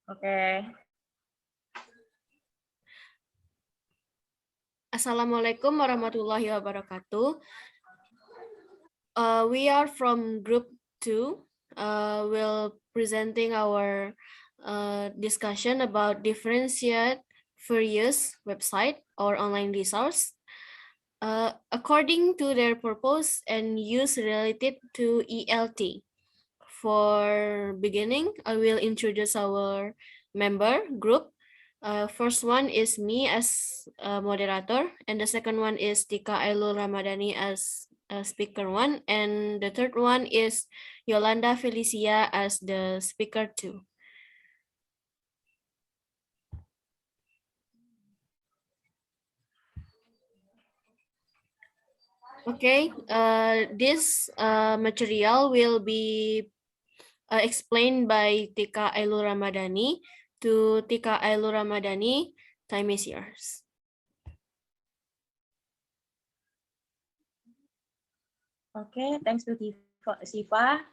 Oke. Assalamualaikum warahmatullahi wabarakatuh. We are from group 2. We'll presenting our discussion about differentiate fair use website or online resource. According to their purpose and use related to ELT. For beginning, I will introduce our member group. First one is me as a moderator, and the second one is Tika Ailul Ramadhani as a speaker one, and the third one is Yolanda Felicia as the speaker two. Okay, this material will be explained by Tika Ailul Ramadhani. To Tika Ailul Ramadhani, time is yours. Okay, thanks to Siva.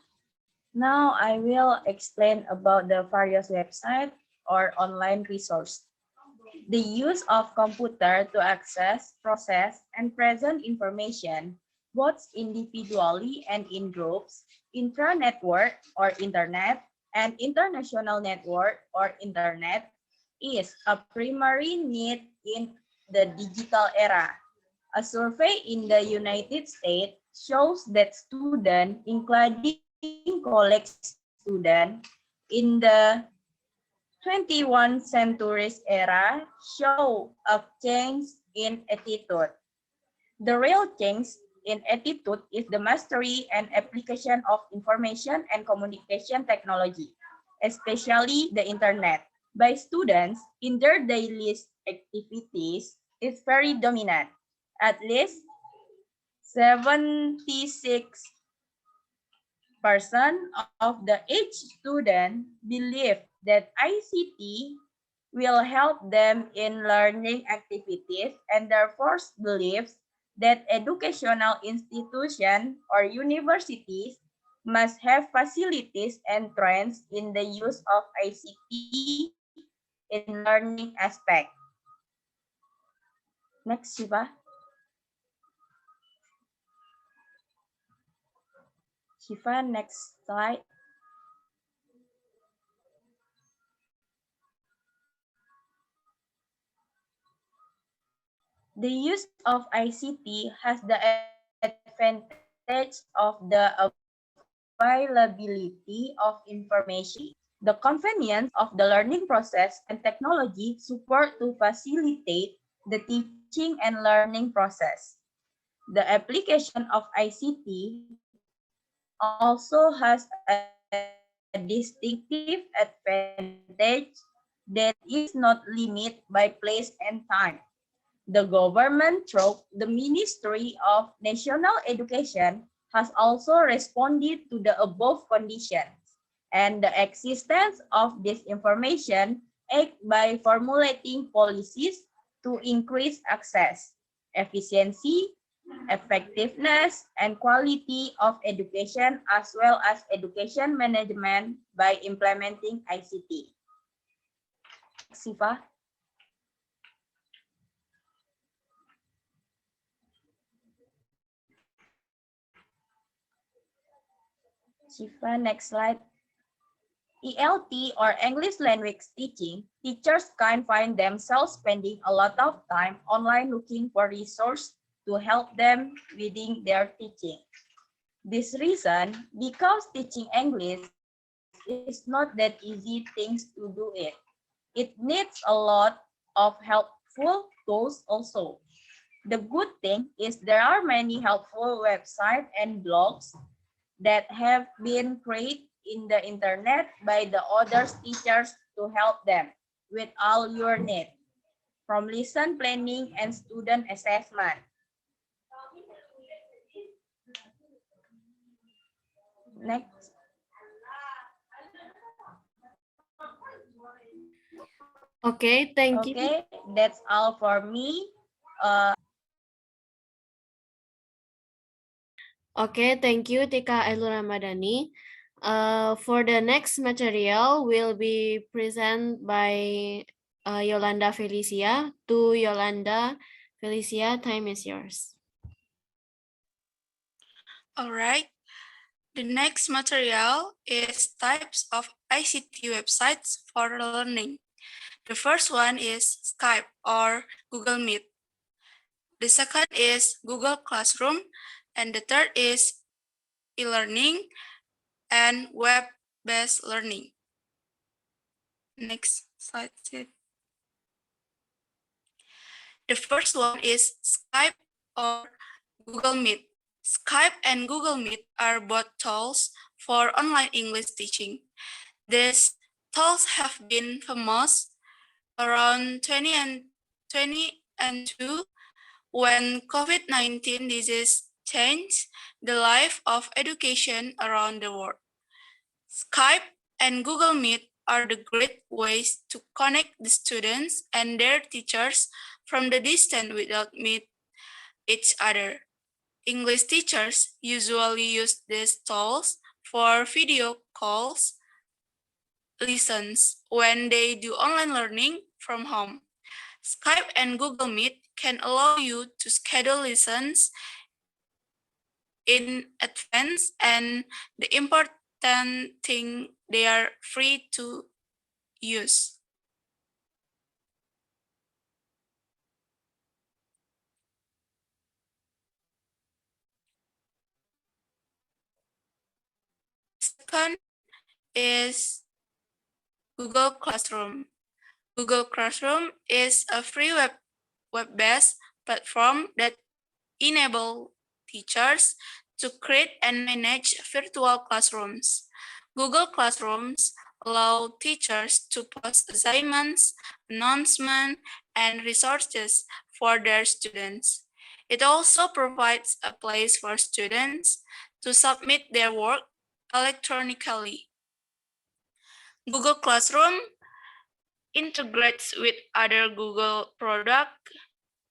Now I will explain about the various website or online resource. The use of computer to access, process, and present information, both individually and in groups, intra-network or internet, and international network or internet, is a primary need in the digital era. A survey in the United States shows that students, including college students, in the 21st century era show a change in attitude. The real change in attitude is the mastery and application of information and communication technology, especially the internet, by students in their daily activities is very dominant. At least 76% of the age student believe that ICT will help them in learning activities and therefore believes that educational institutions or universities must have facilities and trends in the use of ICT in learning aspect. Next, Shiva. Shiva, next slide. The use of ICT has the advantage of the availability of information, the convenience of the learning process, and technology support to facilitate the teaching and learning process. The application of ICT also has a distinctive advantage that is not limited by place and time. The government, through the Ministry of National Education, has also responded to the above conditions, and the existence of this information act by formulating policies to increase access, efficiency, effectiveness, and quality of education, as well as education management by implementing ICT. Next, Siva. Shiva, next slide. ELT or English language teaching, teachers can find themselves spending a lot of time online looking for resources to help them within their teaching. This reason, because teaching English is not that easy things to do it. It needs a lot of helpful tools also. The good thing is there are many helpful websites and blogs that have been created in the internet by the other teachers to help them with all your needs, from lesson planning and student assessment. Next. Okay, thank you. Okay, that's all for me. Okay, thank you, Tika Ailul Ramadhani. For the next material will be presented by Yolanda Felicia. To Yolanda Felicia, time is yours. All right. The next material is types of ICT websites for learning. The first one is Skype or Google Meet. The second is Google Classroom. And the third is e-learning and web-based learning. Next slide, please. The first one is Skype or Google Meet. Skype and Google Meet are both tools for online English teaching. These tools have been famous around 2022 when COVID-19 disease changed the life of education around the world. Skype and Google Meet are the great ways to connect the students and their teachers from the distance without meet each other. English teachers usually use these tools for video calls, lessons when they do online learning from home. Skype and Google Meet can allow you to schedule lessons in advance, and the important thing, they are free to use. Second is Google Classroom. Google Classroom is a free web-based platform that enables teachers to create and manage virtual classrooms. Google Classrooms allow teachers to post assignments, announcements, and resources for their students. It also provides a place for students to submit their work electronically. Google Classroom integrates with other Google products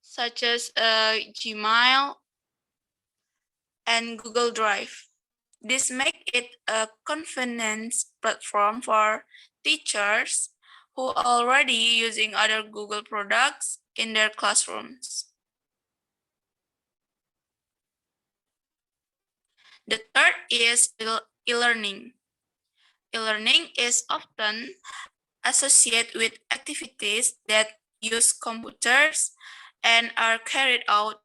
such as Gmail and Google Drive. This makes it a convenient platform for teachers who are already using other Google products in their classrooms. The third is e-learning. E-learning is often associated with activities that use computers and are carried out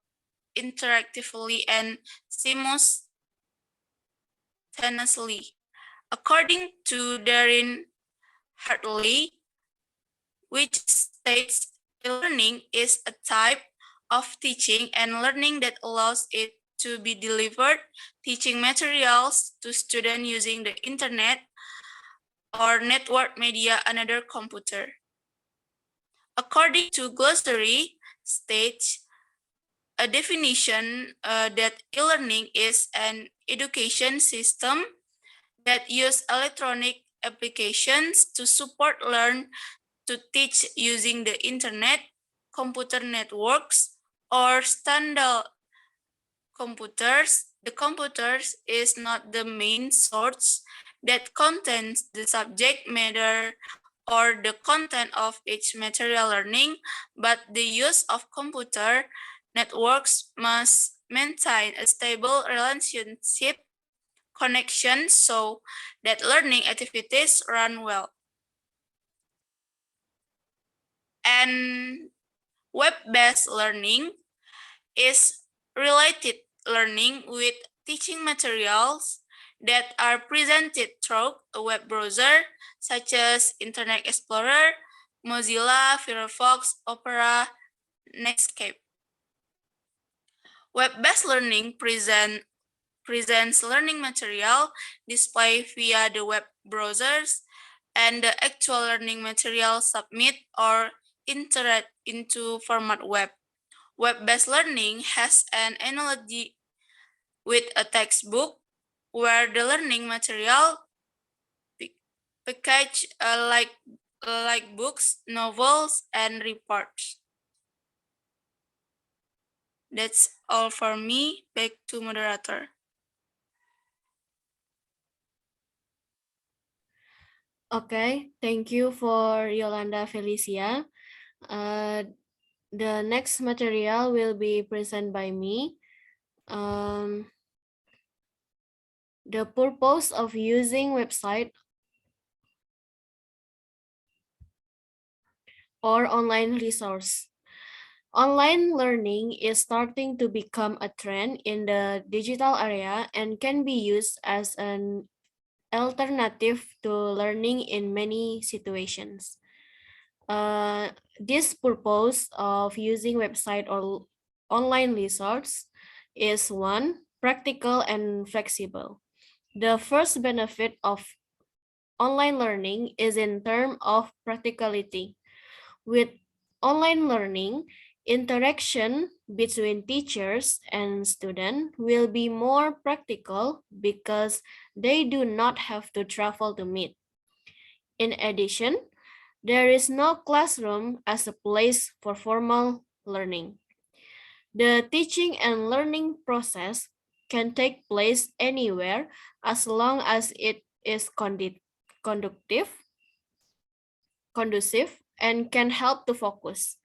interactively and simultaneously. According to Darren Hartley, which states e-learning is a type of teaching and learning that allows it to be delivered teaching materials to students using the internet or network media on another computer. According to Glossary, states a definition that e-learning is an education system that use electronic applications to support learn to teach using the internet, computer networks, or standard computers. The computers is not the main source that contains the subject matter or the content of each material learning, but the use of computer networks must maintain a stable relationship connection so that learning activities run well. And web-based learning is related learning with teaching materials that are presented through a web browser such as Internet Explorer, Mozilla, Firefox, Opera, Netscape. Web-based learning presents learning material displayed via the web browsers, and the actual learning material submit or entered into format web. Web-based learning has an analogy with a textbook where the learning material packaged like books, novels, and reports. That's all for me. Back to moderator. Okay, thank you for Yolanda Felicia. The next material will be presented by me. The purpose of using website or online resource. Online learning is starting to become a trend in the digital area and can be used as an alternative to learning in many situations. This purpose of using website or online resource is one, practical and flexible. The first benefit of online learning is in terms of practicality. With online learning, interaction between teachers and students will be more practical because they do not have to travel to meet. In addition, there is no classroom as a place for formal learning. The teaching and learning process can take place anywhere as long as it is conductive, conducive, and can help to focus.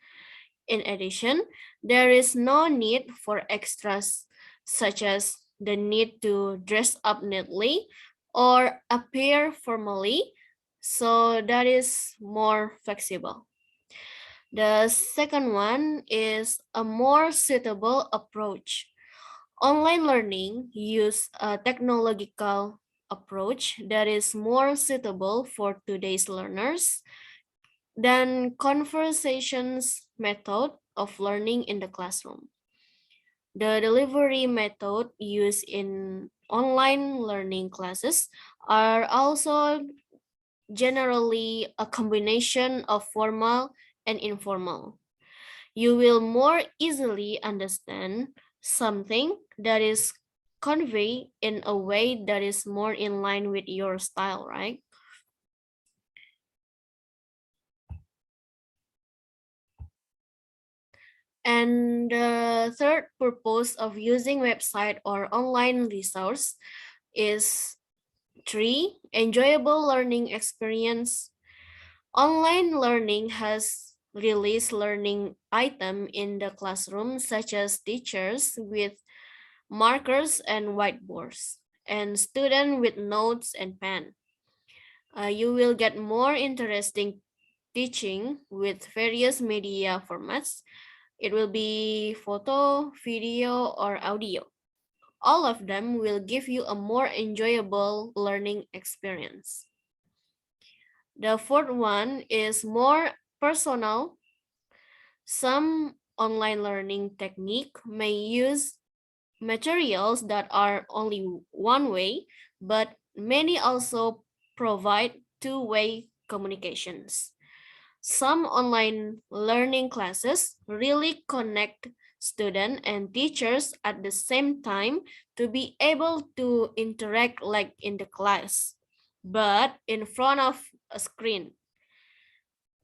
In addition, there is no need for extras such as the need to dress up neatly or appear formally, so that is more flexible. The second one is a more suitable approach. Online learning use a technological approach that is more suitable for today's learners than conversations method of learning in the classroom. The delivery method used in online learning classes are also generally a combination of formal and informal. You will more easily understand something that is conveyed in a way that is more in line with your style, right? And the third purpose of using website or online resource is three, enjoyable learning experience. Online learning has released learning item in the classroom such as teachers with markers and whiteboards and student with notes and pen. You will get more interesting teaching with various media formats. It will be photo, video, or audio. All of them will give you a more enjoyable learning experience. The fourth one is more personal. Some online learning technique may use materials that are only one way, but many also provide two-way communications. Some online learning classes really connect students and teachers at the same time to be able to interact like in the class, but in front of a screen.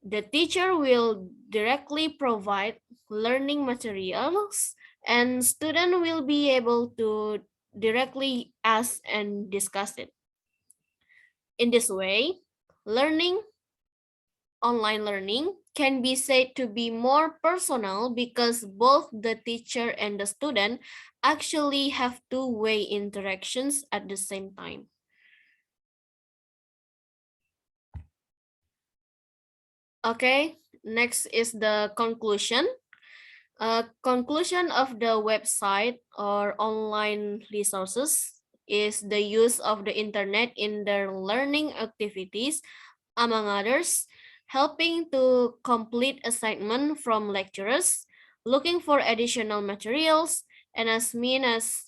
The teacher will directly provide learning materials and student will be able to directly ask and discuss it. In this way, learning online learning can be said to be more personal because both the teacher and the student actually have two-way interactions at the same time. Okay, next is the conclusion. Conclusion of the website or online resources is the use of the internet in their learning activities, among others, helping to complete assignment from lecturers, looking for additional materials, and as mean as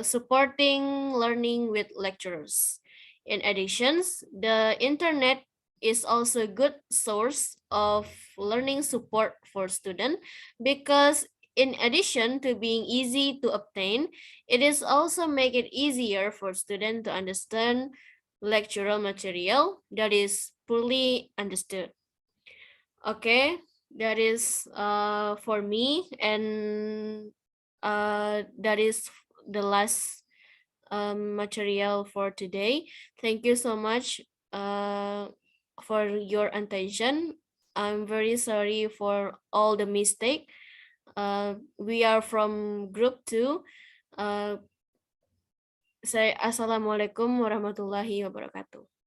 supporting learning with lecturers. In addition, the internet is also a good source of learning support for students because in addition to being easy to obtain, it is also make it easier for students to understand lectural material that is poorly understood. Okay, that is for me, and that is the last material for today. Thank you so much, for your attention. I'm very sorry for all the mistake. We are from group 2. Saya Assalamualaikum warahmatullahi wabarakatuh.